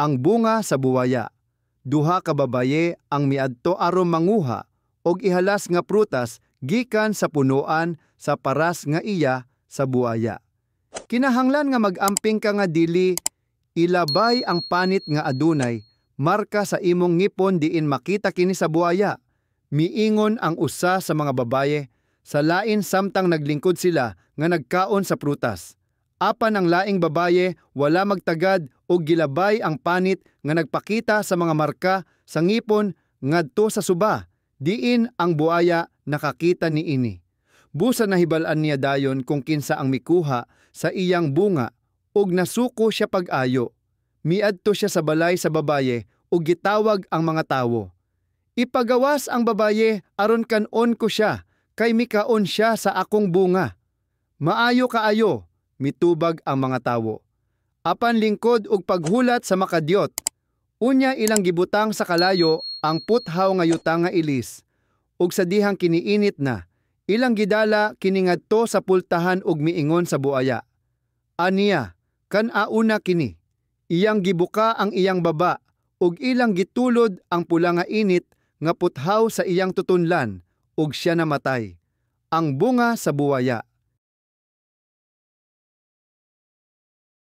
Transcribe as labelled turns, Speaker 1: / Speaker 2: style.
Speaker 1: Ang bunga sa buwaya. Duha ka babaye ang miadto aron manguha og ihalas nga prutas gikan sa punuan sa paras nga iya sa buwaya. Kinahanglan nga mag-amping ka nga dili ilabay ang panit nga adunay marka sa imong ngipon diin makita kini sa buwaya. Miingon ang usa sa mga babaye sa lain samtang naglingkod sila nga nagkaon sa prutas. Apan ang laing babaye wala magtagad og gilabay ang panit nga nagpakita sa mga marka sa ngipon ngadto sa suba, diin ang buaya nakakita niini. Busa nahibal-an niya dayon kung kinsa ang mikuha sa iyang bunga ug nasuko siya pag-ayo. Miadto siya sa balay sa babaye ug gitawag ang mga tawo. Ipagawas ang babaye aron kanon ko siya kay mikaon siya sa akong bunga. Maayo kaayo, mitubag ang mga tawo. Apan lingkod ug paghulat sa makadyot, unya ilang gibutang sa kalayo ang puthaw nga yuta nga ilis, ug sa dihang kiniinit na, ilang gidala kini ngadto sa pultahan ug miingon sa buaya. Aniya, kan auna kini, iyang gibuka ang iyang baba, ug ilang gitulod ang pula nga init nga puthaw sa iyang tutunlan, ug siya namatay. Ang bunga sa buwaya.